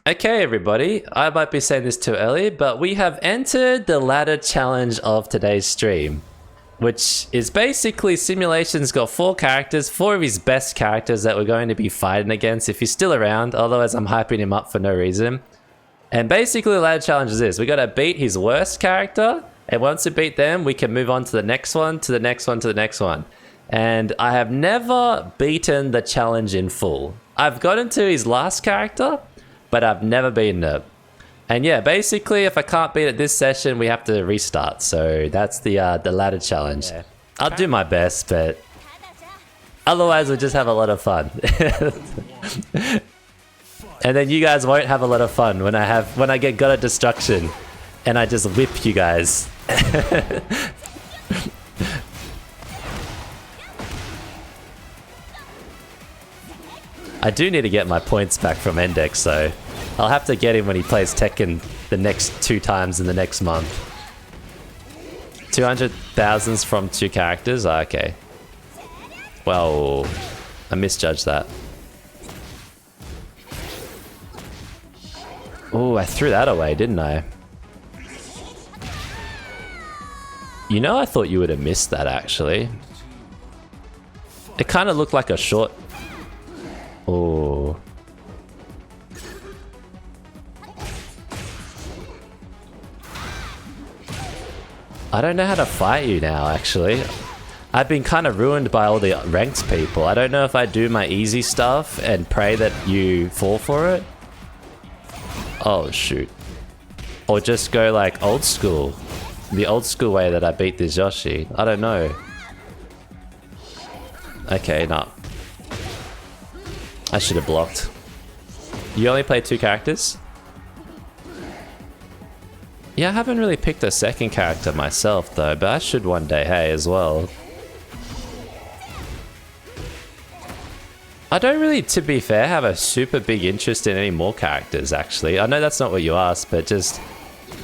Okay everybody, I might be saying this too early, but we have entered the ladder challenge of today's stream. Which is basically Simulation's got 4 characters, 4 of his best characters that we're going to be fighting against if he's still around, otherwise I'm hyping him up for no reason. And basically the ladder challenge is this, we gotta beat his worst character, and once we beat them, we can move on to the next one, to the next one, to the next one. And I have never beaten the challenge in full. I've gotten to his last character, but I've never beaten it. And yeah, basically, if I can't beat it this session, we have to restart. So that's the ladder challenge. Yeah. I'll do my best, but otherwise we'll just have a lot of fun. And then you guys won't have a lot of fun when I get God of Destruction and I just whip you guys. I do need to get my points back from Index, so I'll have to get him when he plays Tekken the next 2 times in the next month. 200,000s from 2 characters? Oh, okay. Well, I misjudged that. Oh, I threw that away, didn't I? You know, I thought you would have missed that, actually. It kind of looked like a short... Oh. I don't know how to fight you now, actually. I've been kind of ruined by all the ranked people. I don't know if I do my easy stuff and pray that you fall for it. Oh, shoot. Or just go like old school. The old school way that I beat this Yoshi. I don't know. Okay, no. I should have blocked. You only play 2 characters? Yeah, I haven't really picked a second character myself though, but I should one day, hey, as well. I don't really, to be fair, have a super big interest in any more characters actually. I know that's not what you asked, but just...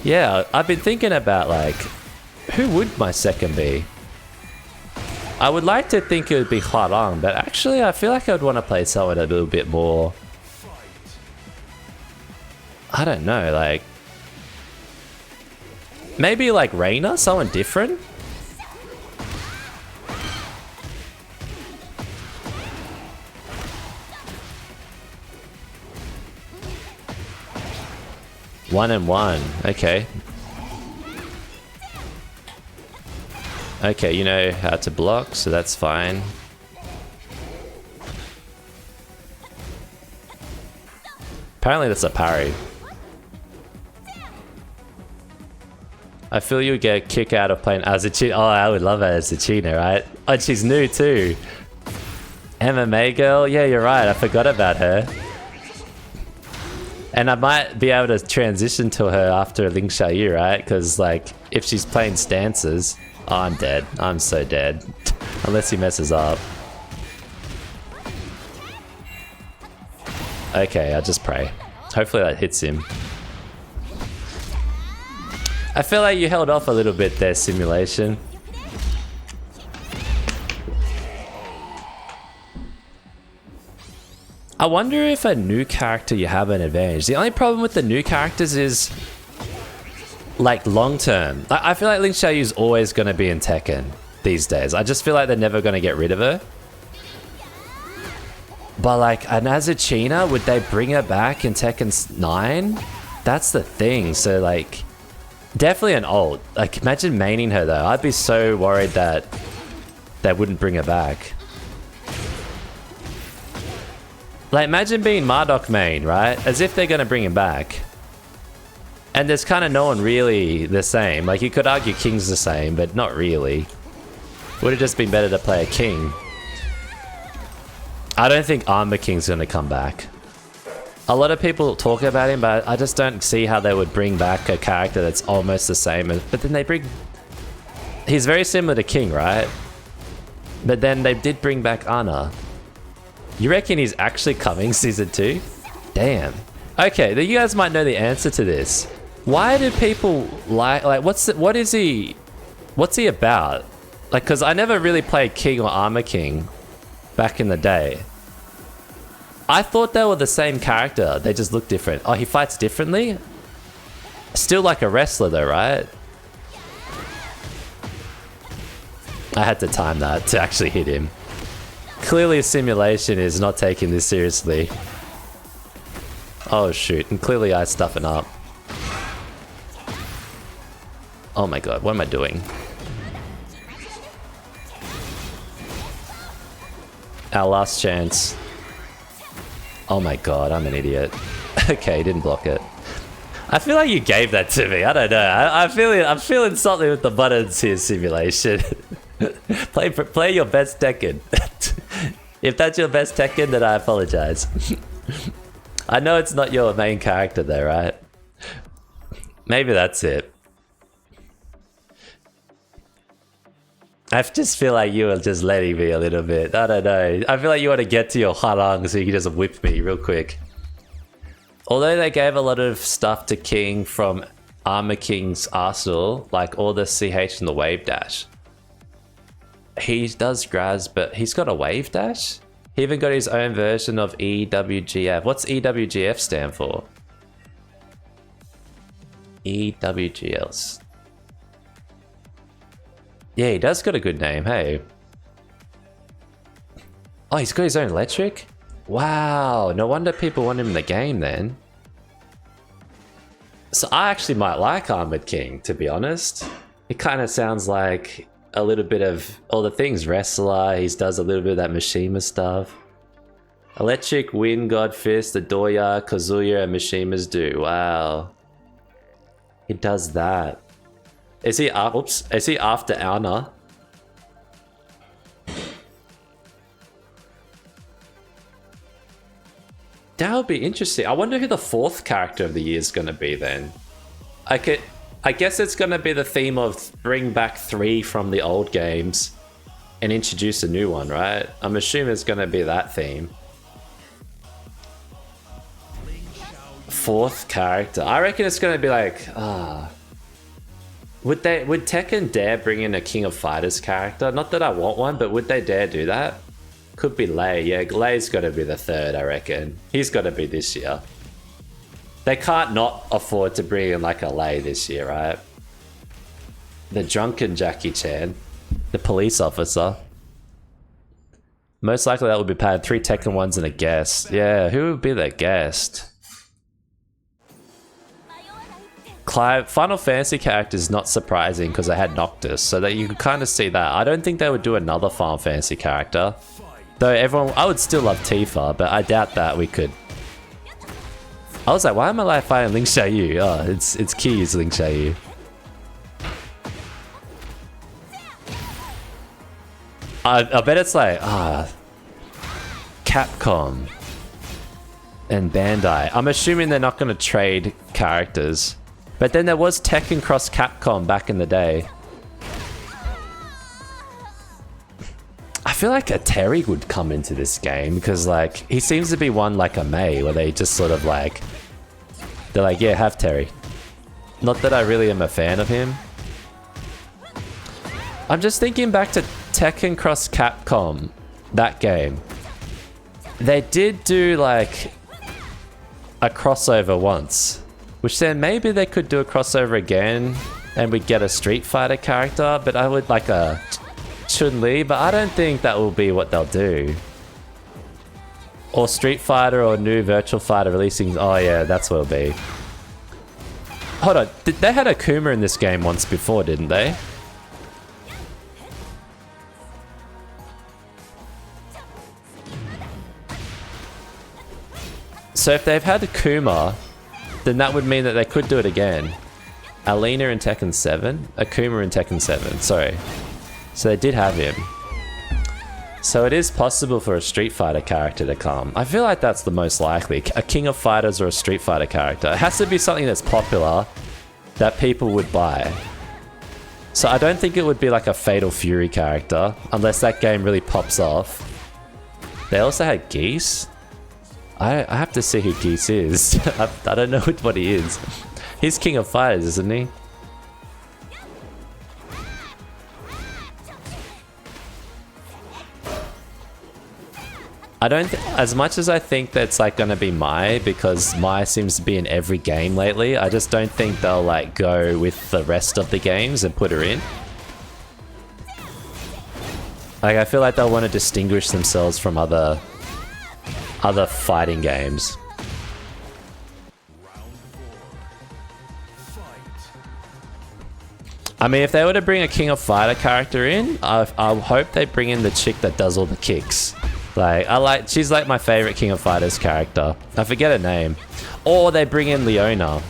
Yeah, I've been thinking about like, who would my second be? I would like to think it would be Hwoarang, but actually I feel like I would want to play someone a little bit more... I don't know, like... Maybe like Reina, someone different? One and one, okay. Okay, you know how to block, so that's fine. Apparently that's a parry. I feel you would get a kick out of playing Azuchina. Oh, I would love Azuchina, right? Oh, she's new too. MMA girl? Yeah, you're right. I forgot about her. And I might be able to transition to her after Ling Xiaoyu, right? Because, like, if she's playing stances... Oh, I'm dead. I'm so dead. Unless he messes up. Okay, I'll just pray. Hopefully that hits him. I feel like you held off a little bit there, Simulation. I wonder if a new character you have an advantage. The only problem with the new characters is... like long term. I feel like Ling Xiaoyu is always going to be in Tekken these days. I just feel like they're never going to get rid of her. But like an Azuchina, would they bring her back in Tekken 9? That's the thing. So like, definitely an ult. Like imagine maining her though. I'd be so worried that they wouldn't bring her back. Like imagine being Marduk main, right? As if they're going to bring him back. And there's kind of no one really the same. Like, you could argue King's the same, but not really. Would have just been better to play a King. I don't think Armor King's going to come back. A lot of people talk about him, but I just don't see how they would bring back a character that's almost the same. But then they bring... He's very similar to King, right? But then they did bring back Ana. You reckon he's actually coming season 2? Damn. Okay, then you guys might know the answer to this. Why do people like what is he about? Like, cause I never really played King or Armor King back in the day. I thought they were the same character. They just look different. Oh, he fights differently? Still like a wrestler though, right? I had to time that to actually hit him. Clearly a simulation is not taking this seriously. Oh shoot, and clearly I stuffing up. Oh my god, what am I doing? Our last chance. Oh my god, I'm an idiot. Okay, didn't block it. I feel like you gave that to me. I don't know. I'm feeling something with the buttons here, simulation. play your best Tekken. If that's your best Tekken, then I apologize. I know it's not your main character though, right? Maybe that's it. I just feel like you were just letting me a little bit. I don't know. I feel like you want to get to your Hwoarang so you can just whip me real quick. Although they gave a lot of stuff to King from Armor King's arsenal, like all the CH and the wave dash. He does grabs, but he's got a wave dash? He even got his own version of EWGF. What's EWGF stand for? EWGLs. Yeah, he does got a good name, hey. Oh, he's got his own electric? Wow, no wonder people want him in the game then. So I actually might like Armored King, to be honest. It kind of sounds like a little bit of all the things. Wrestler, he does a little bit of that Mishima stuff. Electric, Wind, God Fist, Adoya, Kazuya, and Mishima's do. Wow. He does that. Is he, oops, is he after Aona? That would be interesting. I wonder who the fourth character of the year is going to be then. I guess it's going to be the theme of bring back 3 from the old games and introduce a new one, right? I'm assuming it's going to be that theme. Fourth character. I reckon it's going to be like, would Tekken dare bring in a King of Fighters character? Not that I want one, but would they dare do that? Could be Lei. Yeah, Lei's got to be the third, I reckon. He's got to be this year. They can't not afford to bring in like a Lei this year, right? The drunken Jackie Chan. The police officer. Most likely that would be paid 3 Tekken ones and a guest. Yeah, who would be the guest? Final Fantasy character is not surprising because they had Noctis, so that you could kind of see that. I don't think they would do another Final Fantasy character. Though everyone, I would still love Tifa, but I doubt that we could. I was like, why am I like fighting Ling Xiaoyu? Oh, it's Key's Ling Xiaoyu. I bet it's like, Capcom and Bandai. I'm assuming they're not going to trade characters. But then there was Tekken Cross Capcom back in the day. I feel like a Terry would come into this game because like he seems to be one like a Mei where they just sort of like they're like, yeah, have Terry. Not that I really am a fan of him. I'm just thinking back to Tekken Cross Capcom, that game. They did do like a crossover once, which then maybe they could do a crossover again and we'd get a Street Fighter character, but I would like a Chun-Li, but I don't think that will be what they'll do. Or Street Fighter or new Virtual Fighter releasing. Oh yeah, that's what it'll be. Hold on, they had Akuma in this game once before, didn't they? So if they've had Akuma, then that would mean that they could do it again. Alina in Tekken 7? Akuma in Tekken 7, sorry. So they did have him. So it is possible for a Street Fighter character to come. I feel like that's the most likely. A King of Fighters or a Street Fighter character. It has to be something that's popular that people would buy. So I don't think it would be like a Fatal Fury character unless that game really pops off. They also had Geese. I have to see who Geese is. I don't know what he is. He's King of Fighters, isn't he? I don't, as much as I think that's like gonna be Mai, because Mai seems to be in every game lately, I just don't think they'll like go with the rest of the games and put her in. Like, I feel like they'll want to distinguish themselves from other fighting games. I mean, if they were to bring a King of Fighter character in, I hope they bring in the chick that does all the kicks. Like, she's like my favorite King of Fighters character. I forget her name. Or they bring in Leona.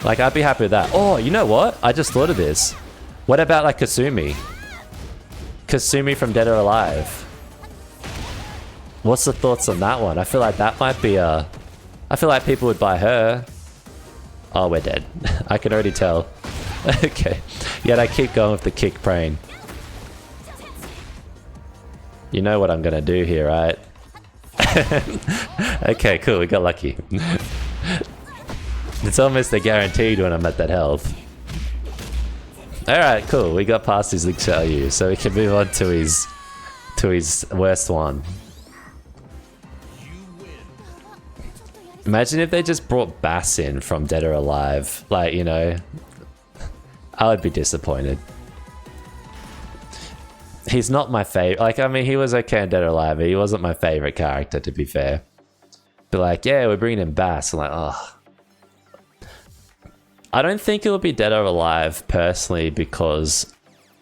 Like, I'd be happy with that. Oh, you know what? I just thought of this. What about like Kasumi? Kasumi from Dead or Alive. What's the thoughts on that one? I feel like that might be a... I feel like people would buy her. Oh, we're dead. I can already tell. Okay. Yet I keep going with the kick praying. You know what I'm gonna do here, right? Okay, cool. We got lucky. It's almost a guaranteed when I'm at that health. Alright, cool. We got past his Ling Xiaoyu, so we can move on to his worst one. Imagine if they just brought Bass in from Dead or Alive. Like, you know, I would be disappointed. He's not my favorite. Like, I mean, he was okay in Dead or Alive, but he wasn't my favorite character, to be fair. But like, yeah, we're bringing in Bass. I'm like, oh. I don't think it'll be Dead or Alive personally, because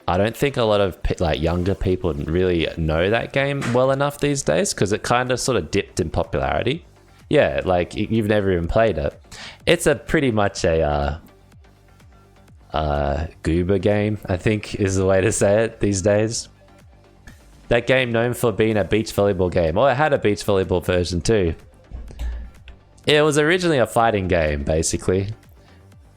I don't think a lot of like younger people really know that game well enough these days, because it kind of sort of dipped in popularity. Yeah, like you've never even played it. It's a pretty much a goober game, I think is the way to say it these days. That game known for being a beach volleyball game. Oh, it had a beach volleyball version too. It was originally a fighting game, basically.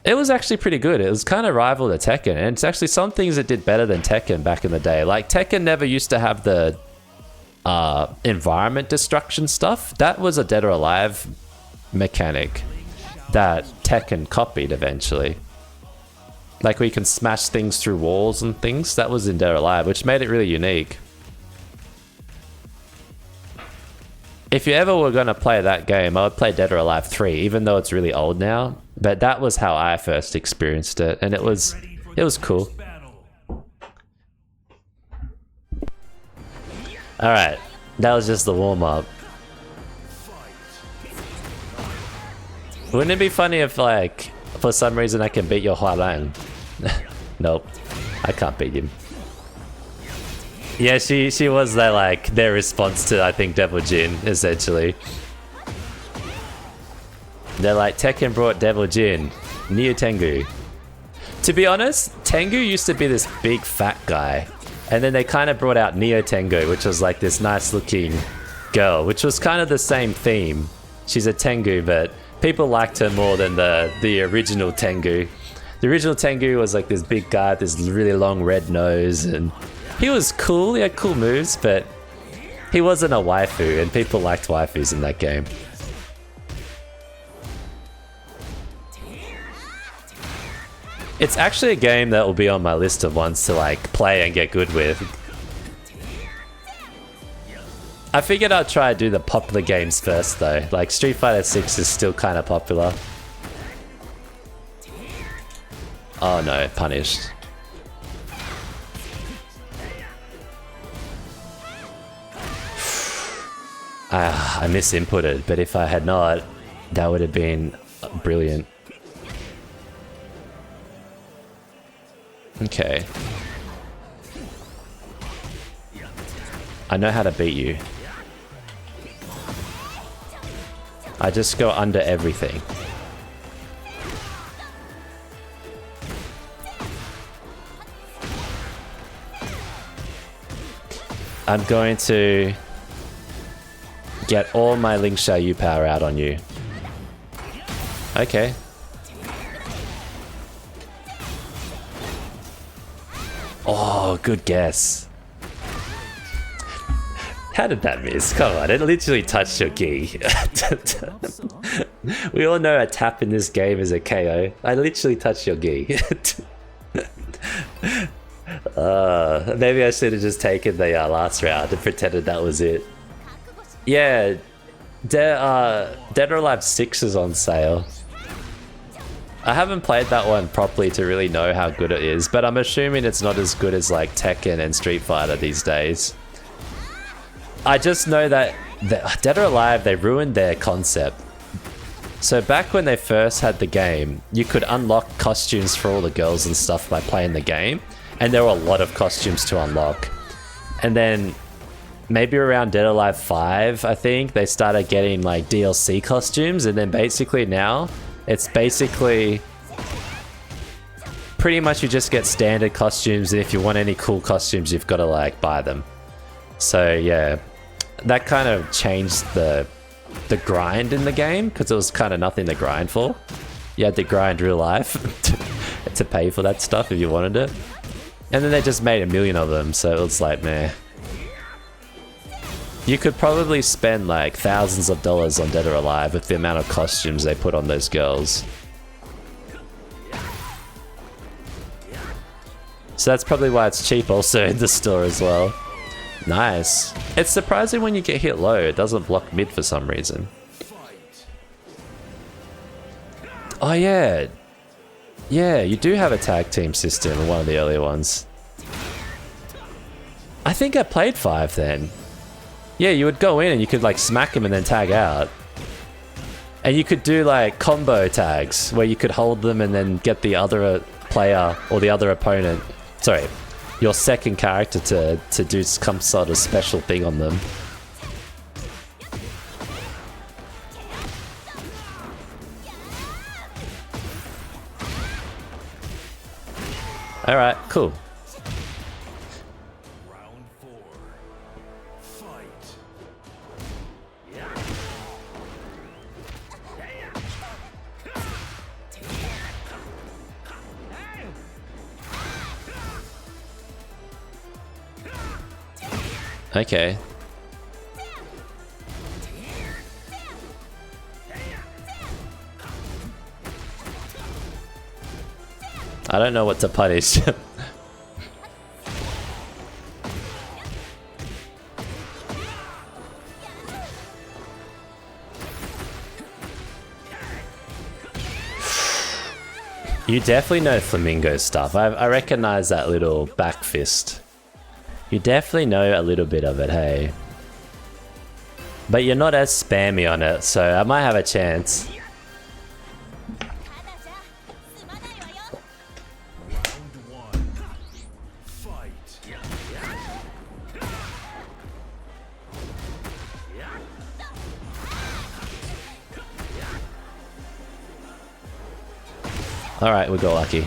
It was actually pretty good. It was kind of rival to Tekken, and it's actually some things it did better than Tekken back in the day. Like, Tekken never used to have the environment destruction stuff. That was a Dead or Alive mechanic that Tekken copied eventually. Like, where you can smash things through walls and things. That was in Dead or Alive, which made it really unique. If you ever were going to play that game, I would play Dead or Alive 3, even though it's really old now. But that was how I first experienced it, and it was cool. Alright, that was just the warm-up. Wouldn't it be funny if, like, for some reason I can beat your Hwoarang? Nope, I can't beat him. Yeah, she was their response to, I think, Devil Jin, essentially. They're like, Tekken brought Devil Jin, Neo Tengu. To be honest, Tengu used to be this big fat guy, and then they kind of brought out Neo Tengu, which was like this nice looking girl, which was kind of the same theme. She's a Tengu, but people liked her more than the original Tengu. The original Tengu was like this big guy with this really long red nose, and he was cool, he had cool moves, but he wasn't a waifu, and people liked waifus in that game. It's actually a game that will be on my list of ones to like play and get good with. I figured I'd try to do the popular games first though. Like Street Fighter 6 is still kind of popular. Oh no, punished. I misinputted, but if I had not, that would have been brilliant. Okay. I know how to beat you. I just go under everything. I'm going to get all my Ling Xiaoyu power out on you. Okay. Oh, good guess. How did that miss? Come on, it literally touched your gi. We all know a tap in this game is a KO. I literally touched your gi. Maybe I should have just taken the last round and pretended that was it. Yeah, Dead or Alive 6 is on sale. I haven't played that one properly to really know how good it is, but I'm assuming it's not as good as like Tekken and Street Fighter these days. I just know that Dead or Alive, they ruined their concept. So back when they first had the game, you could unlock costumes for all the girls and stuff by playing the game, and there were a lot of costumes to unlock. And then maybe around Dead or Alive 5, I think, they started getting like DLC costumes, and then basically now, it's basically pretty much you just get standard costumes, and if you want any cool costumes, you've got to like buy them. So yeah, that kind of changed the grind in the game, because it was kind of nothing to grind for. You had to grind real life to pay for that stuff if you wanted it. And then they just made a million of them, so it was like, meh. You could probably spend like thousands of dollars on Dead or Alive with the amount of costumes they put on those girls. So that's probably why it's cheap also in the store as well. Nice. It's surprising when you get hit low, it doesn't block mid for some reason. Oh yeah. Yeah, you do have a tag team system in one of the earlier ones. I think I played 5 then. Yeah, you would go in and you could like smack him and then tag out. And you could do like combo tags where you could hold them and then get the other player or the other opponent, sorry, your second character to do some sort of special thing on them. Alright, cool. Okay. I don't know what to punish. You definitely know Flamingo stuff. I recognize that little back fist. You definitely know a little bit of it, hey. But you're not as spammy on it, so I might have a chance. Alright, we got lucky.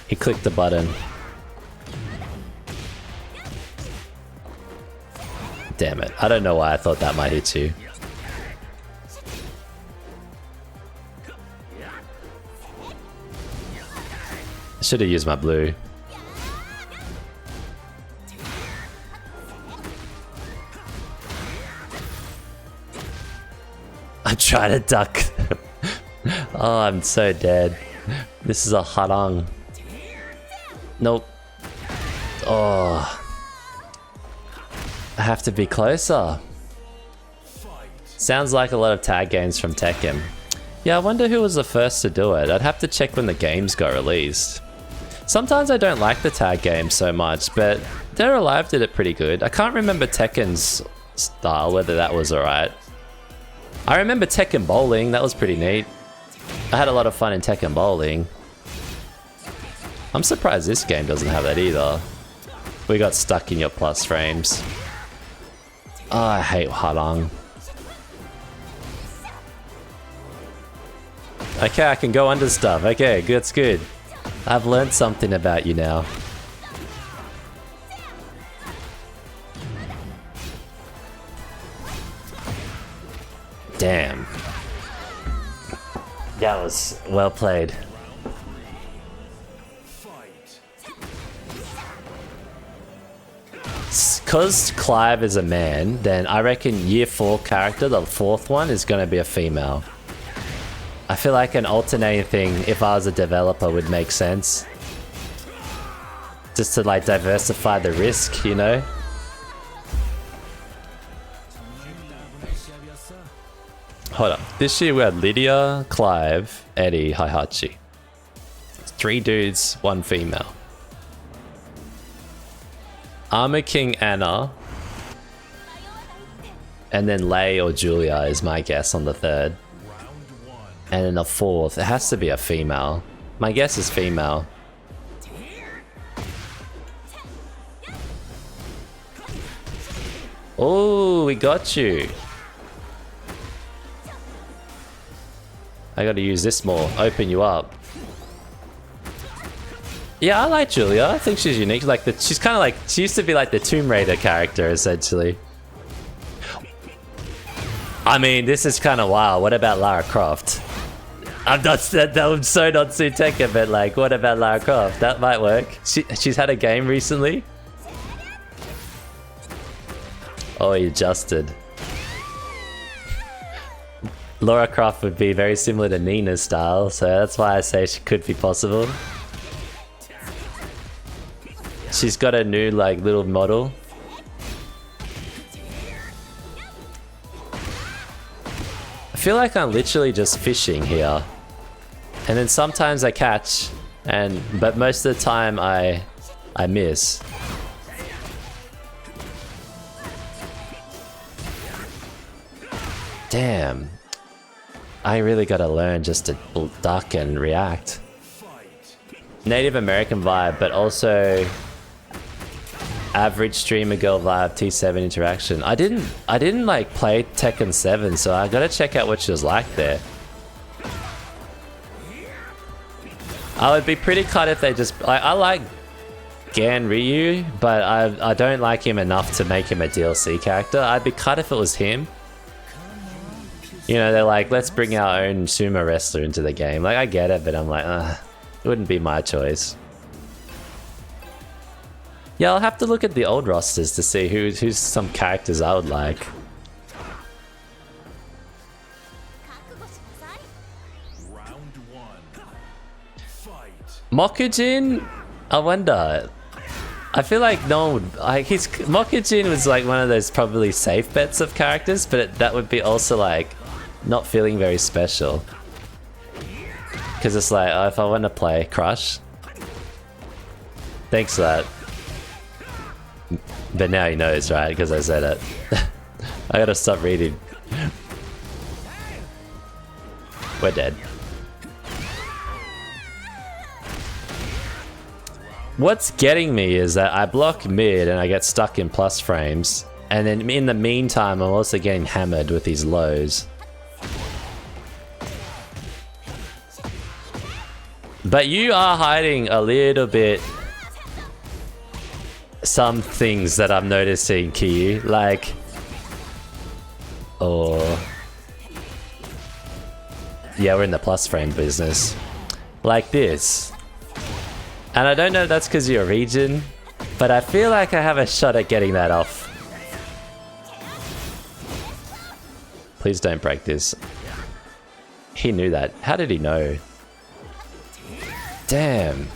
He clicked the button. Damn it. I don't know why I thought that might hit you. I should have used my blue. I'm trying to duck. Oh, I'm so dead. This is a Hwoarang. Nope. Oh. I have to be closer. Sounds like a lot of tag games from Tekken. Yeah, I wonder who was the first to do it. I'd have to check when the games got released. Sometimes I don't like the tag games so much, but Dead or Alive did it pretty good. I can't remember Tekken's style, whether that was alright. I remember Tekken Bowling, that was pretty neat. I had a lot of fun in Tekken Bowling. I'm surprised this game doesn't have that either. We got stuck in your plus frames. Oh, I hate Hwoarang. Okay, I can go under stuff. Okay, that's good. I've learned something about you now. Damn. That was well played. Because Clive is a man, then I reckon year 4 character, the 4th one, is going to be a female. I feel like an alternating thing, if I was a developer, would make sense. Just to like diversify the risk, you know? hold up. This year we had Lydia, Clive, Eddie, Heihachi. 3 dudes, 1 female. Armor King Anna. And then Lei or Julia is my guess on the 3rd. And then the 4th, it has to be a female. My guess is female. Oh, we got you. I gotta use this more, open you up. Yeah, I like Julia. I think she's unique. Like she's kind of like, she used to be like the Tomb Raider character, essentially. I mean, this is kind of wild. What about Lara Croft? I'm so not Sue Tekken, but like, what about Lara Croft? That might work. She's had a game recently. Oh, he adjusted. Lara Croft would be very similar to Nina's style, so that's why I say she could be possible. She's got a new like little model. I feel like I'm literally just fishing here. And then sometimes I catch, but most of the time I miss. Damn. I really gotta learn just to duck and react. Native American vibe, but also average streamer girl vibe, T7 interaction. I didn't like play Tekken 7, so I gotta check out what she was like there. I would be pretty cut if they just I like Gan Ryu, but I don't like him enough to make him a DLC character. I'd be cut if it was him. You know, they're like, let's bring our own sumo wrestler into the game. Like, I get it, but I'm like, it wouldn't be my choice. Yeah, I'll have to look at the old rosters to see who's some characters I would like. Mokujin? I wonder. I feel like no one would... Like, Mokujin was like one of those probably safe bets of characters, but that would be also like not feeling very special. Because it's like, oh, if I want to play Crush. Thanks for that. But now he knows, right? Because I said it. I gotta stop reading. We're dead. What's getting me is that I block mid and I get stuck in plus frames. And then in the meantime, I'm also getting hammered with these lows. But you are hiding a little bit some things that I'm noticing, Kiyu. Like... Oh... Yeah, we're in the plus frame business. Like this. And I don't know if that's because you're a region, but I feel like I have a shot at getting that off. Please don't break this. He knew that. How did he know? Damn.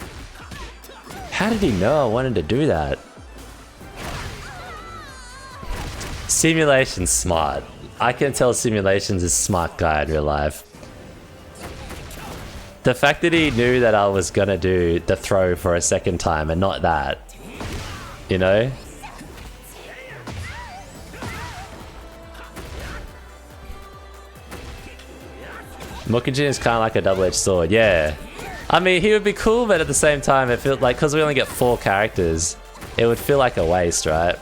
How did he know I wanted to do that? Simulation's smart. I can tell Simulation's a smart guy in real life. The fact that he knew that I was gonna do the throw for a second time and not that, you know? Mokujin is kind of like a double-edged sword, yeah. I mean, he would be cool, but at the same time, it feels like, because we only get 4 characters, it would feel like a waste, right?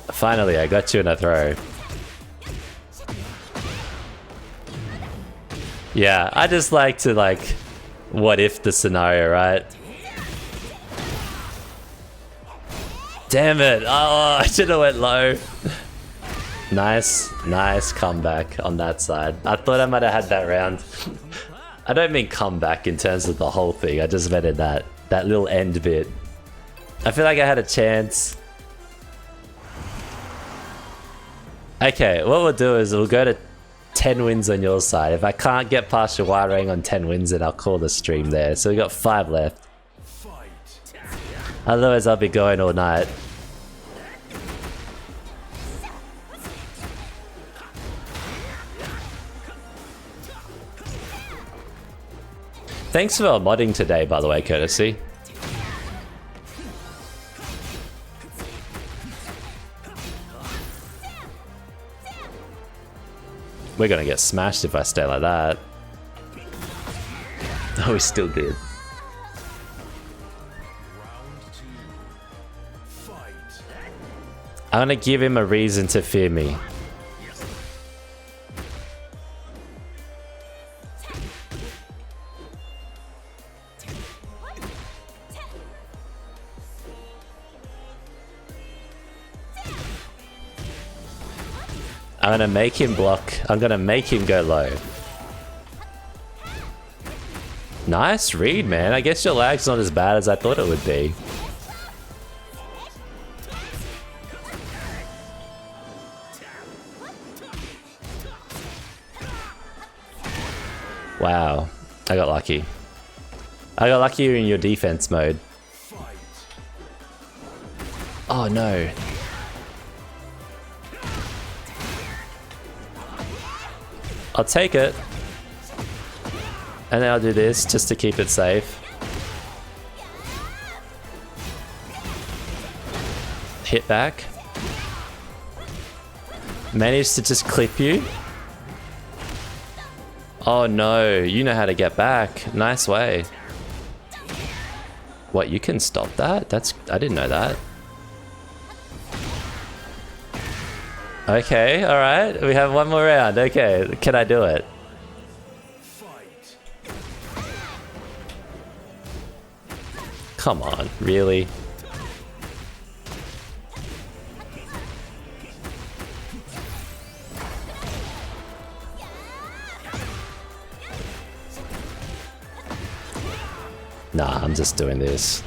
Finally, I got you in a throw. Yeah, I just like to, like, what if the scenario, right? Damn it! Oh, I should have went low. Nice, nice comeback on that side. I thought I might have had that round. I don't mean comeback in terms of the whole thing. I just meant in that little end bit. I feel like I had a chance. Okay, what we'll do is we'll go to 10 wins on your side. If I can't get past Hwoarang on 10 wins, then I'll call the stream there. So we got 5 left. Otherwise, I'll be going all night. Thanks for modding today, by the way, Courtesy. We're gonna get smashed if I stay like that. Oh, we still did. I'm gonna give him a reason to fear me. I'm gonna make him block. I'm gonna make him go low. Nice read, man. I guess your lag's not as bad as I thought it would be. Wow, I got lucky. I got lucky in your defense mode. Oh no. I'll take it. And then I'll do this just to keep it safe. Hit back. Managed to just clip you. Oh no, you know how to get back. Nice way. What, you can stop that? I didn't know that. Okay, alright. We have one more round. Okay, can I do it? Come on, really? Nah, I'm just doing this.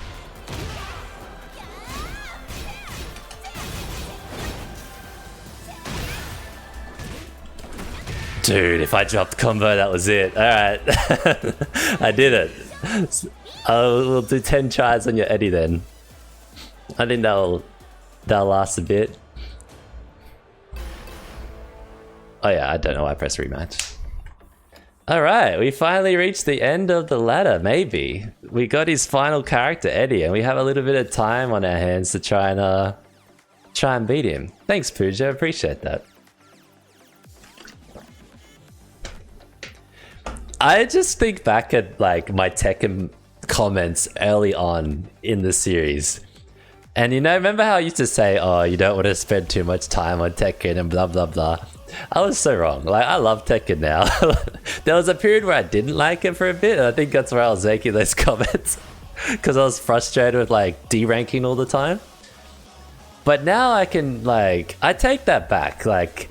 Dude, if I dropped combo, that was it. Alright. I did it. We'll do 10 tries on your Eddy then. I think that'll last a bit. Oh yeah, I don't know why I pressed rematch. Alright, we finally reached the end of the ladder, maybe. We got his final character, Eddy, and we have a little bit of time on our hands to try and beat him. Thanks, Pooja, appreciate that. I just think back at like my Tekken comments early on in the series. And you know, remember how I used to say, oh, you don't want to spend too much time on Tekken and blah, blah, blah. I was so wrong. Like, I love Tekken now. There was a period where I didn't like it for a bit. And I think that's where I was making those comments. Because I was frustrated with like D-ranking all the time. But now I can like, I take that back. Like,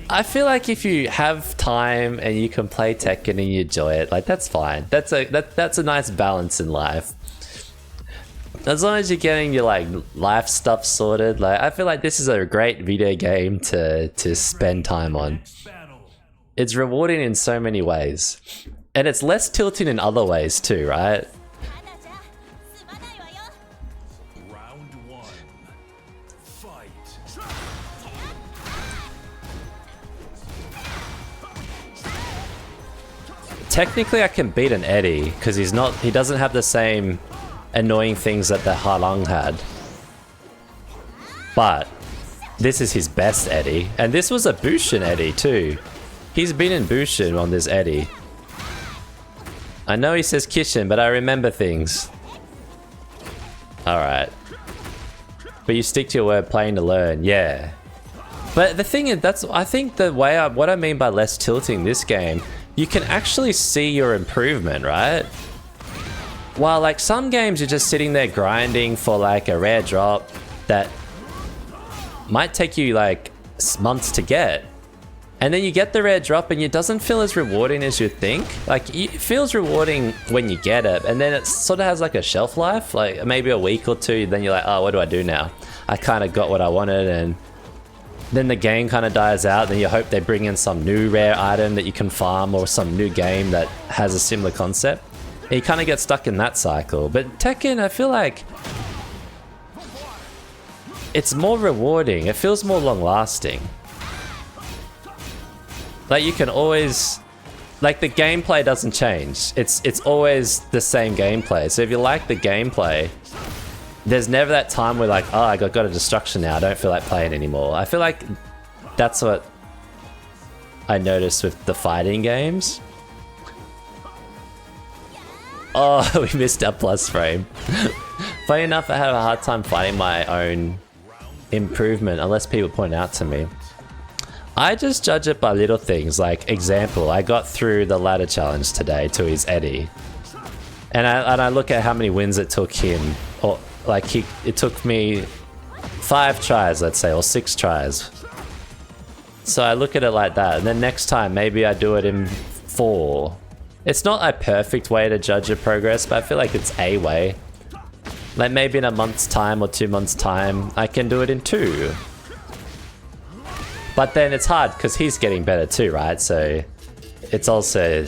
I feel like if you have time and you can play Tekken and you enjoy it, like that's fine. That's a nice balance in life. As long as you're getting your like life stuff sorted, like I feel like this is a great video game to spend time on. It's rewarding in so many ways. And it's less tilting in other ways too, right? Technically I can beat an Eddy because he doesn't have the same annoying things that the Hwoarang had. But this is his best Eddy, and this was a Bushin Eddy too. He's been in Bushin on this Eddy. I know he says Kishin, but I remember things. Alright. But you stick to your word, playing to learn, yeah. But the thing is, I think the way what I mean by less tilting this game, you can actually see your improvement, right? While like some games you're just sitting there grinding for like a rare drop that might take you like months to get. And then you get the rare drop and it doesn't feel as rewarding as you think. Like it feels rewarding when you get it, and then it sort of has like a shelf life, like maybe a week or two, then you're like, oh, what do I do now? I kind of got what I wanted, and then the game kind of dies out, then you hope they bring in some new rare item that you can farm or some new game that has a similar concept. And you kind of get stuck in that cycle. But Tekken, I feel like it's more rewarding. It feels more long-lasting. Like you can always... Like the gameplay doesn't change. It's always the same gameplay. So if you like the gameplay, there's never that time where like, oh, I got a destruction now. I don't feel like playing anymore. I feel like that's what I noticed with the fighting games. Oh, we missed our plus frame. Funny enough, I have a hard time finding my own improvement unless people point out to me. I just judge it by little things, like example, I got through the ladder challenge today to his Eddy. And I look at how many wins it took him, or like it took me 5 tries, let's say, or 6 tries. So I look at it like that, and then next time maybe I do it in 4. It's not a perfect way to judge your progress, but I feel like it's a way. Like maybe in a month's time or 2 months' time, I can do it in 2. But then it's hard because he's getting better too, right? So it's also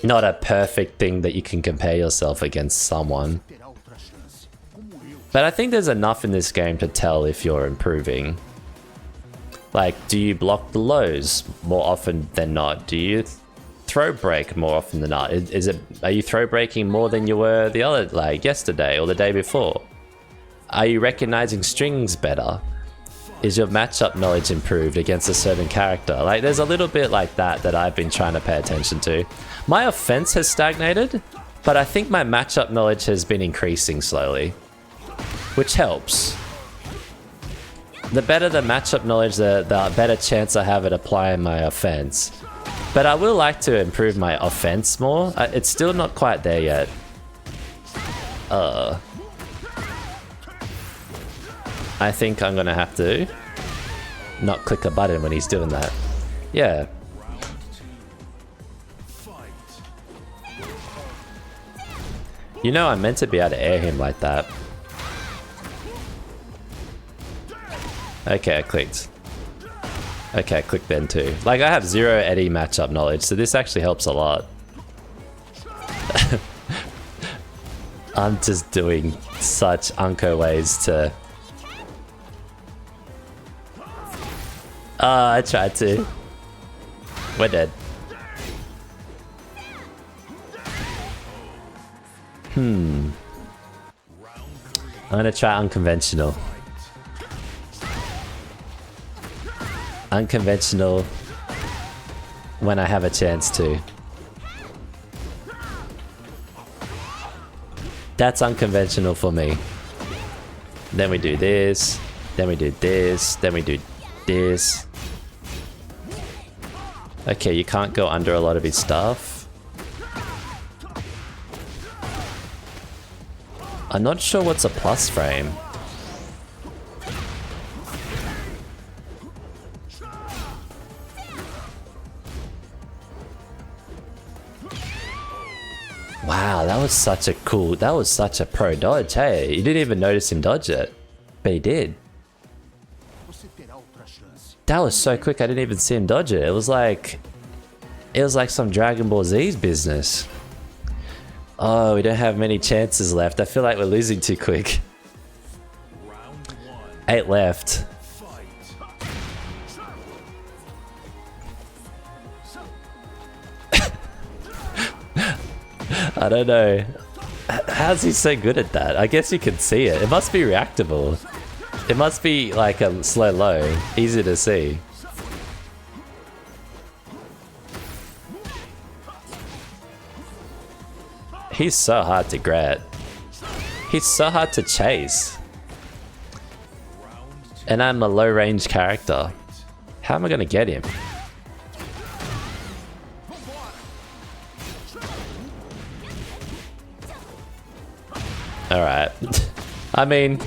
not a perfect thing that you can compare yourself against someone. But I think there's enough in this game to tell if you're improving. Like, do you block the lows more often than not? Do you throw break more often than not? Are you throw breaking more than you were the other, like yesterday or the day before? Are you recognizing strings better? Is your matchup knowledge improved against a certain character? Like, there's a little bit like that that I've been trying to pay attention to. My offense has stagnated, but I think my matchup knowledge has been increasing slowly, which helps. The better the matchup knowledge, the better chance I have at applying my offense. But I will like to improve my offense more. It's still not quite there yet. I think I'm gonna have to not click a button when he's doing that. Yeah. You know, I'm meant to be able to air him like that. Okay, I clicked. Okay, I clicked then too. Like, I have 0 Eddy matchup knowledge, so this actually helps a lot. I'm just doing such unco ways to... I tried to. We're dead. I'm gonna try unconventional. Unconventional when I have a chance to. That's unconventional for me. Then we do this, then we do this, then we do this. Okay, you can't go under a lot of his stuff. I'm not sure what's a plus frame. Wow, that was such a cool, that was such a pro dodge, hey? You didn't even notice him dodge it, but he did. That was so quick, I didn't even see him dodge it. It was like some Dragon Ball Z's business. Oh, we don't have many chances left. I feel like we're losing too quick. 8 left. I don't know. How's he so good at that? I guess you can see it. It must be reactable. It must be like a slow low. Easy to see. He's so hard to grab. He's so hard to chase. And I'm a low range character. How am I gonna get him? Alright. I mean...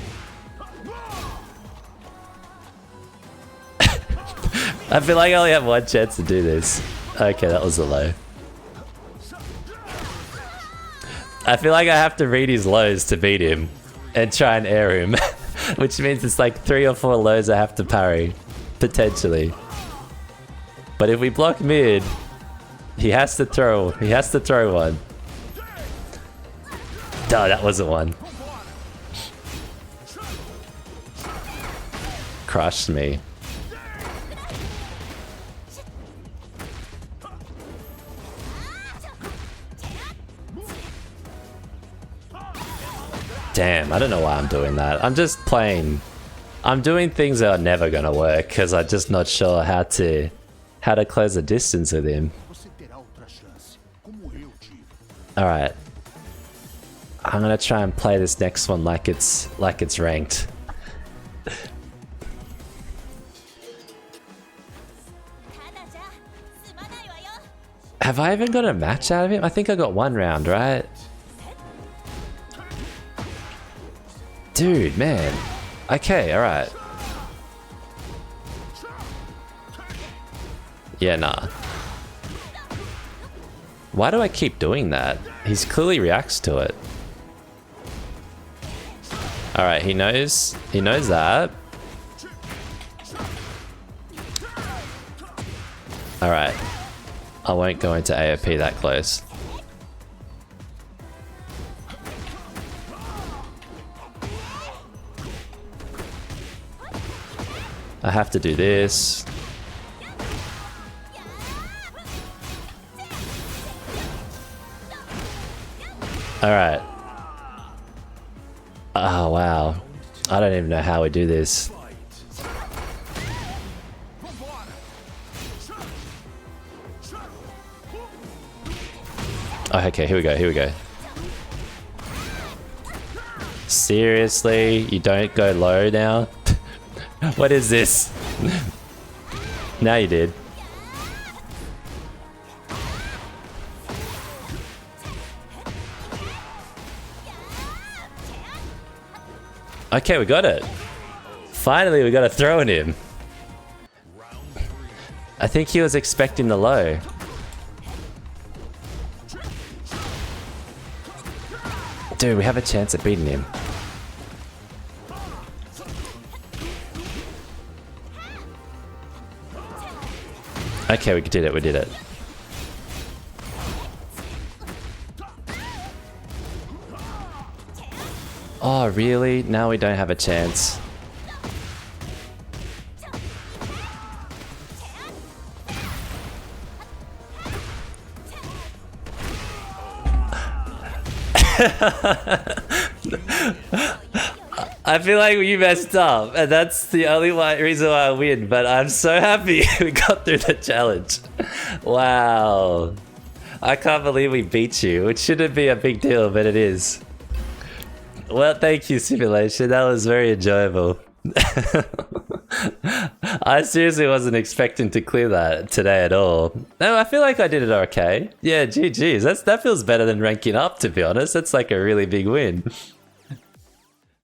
I feel like I only have one chance to do this. Okay, that was a low. I feel like I have to read his lows to beat him and try and air him. Which means it's like 3 or 4 lows I have to parry. Potentially. But if we block mid, he has to throw one. Duh, that wasn't one. Crushed me. Damn, I don't know why I'm doing that. I'm just playing. I'm doing things that are never gonna work because I'm just not sure how to close the distance with him. Alright. I'm gonna try and play this next one like it's ranked. Have I even got a match out of him? I think I got one round, right? Dude, man. Okay, alright. Yeah, nah. Why do I keep doing that? He's clearly reacts to it. Alright, he knows that. Alright. I won't go into AOP that close. I have to do this. Alright. Oh, wow. I don't even know how we do this. Oh, okay, here we go. Seriously? You don't go low now? What is this? Now you did. Okay, we got it. Finally, we got a throw in him. I think he was expecting the low. Dude, we have a chance at beating him. Okay, we did it. Oh, really? Now we don't have a chance. I feel like you messed up, and that's the only reason why I win, but I'm so happy we got through the challenge. Wow. I can't believe we beat you, which shouldn't be a big deal, but it is. Well, thank you, Simulation. That was very enjoyable. I seriously wasn't expecting to clear that today at all. No, I feel like I did it okay. Yeah, GG's. That feels better than ranking up, to be honest. That's like a really big win.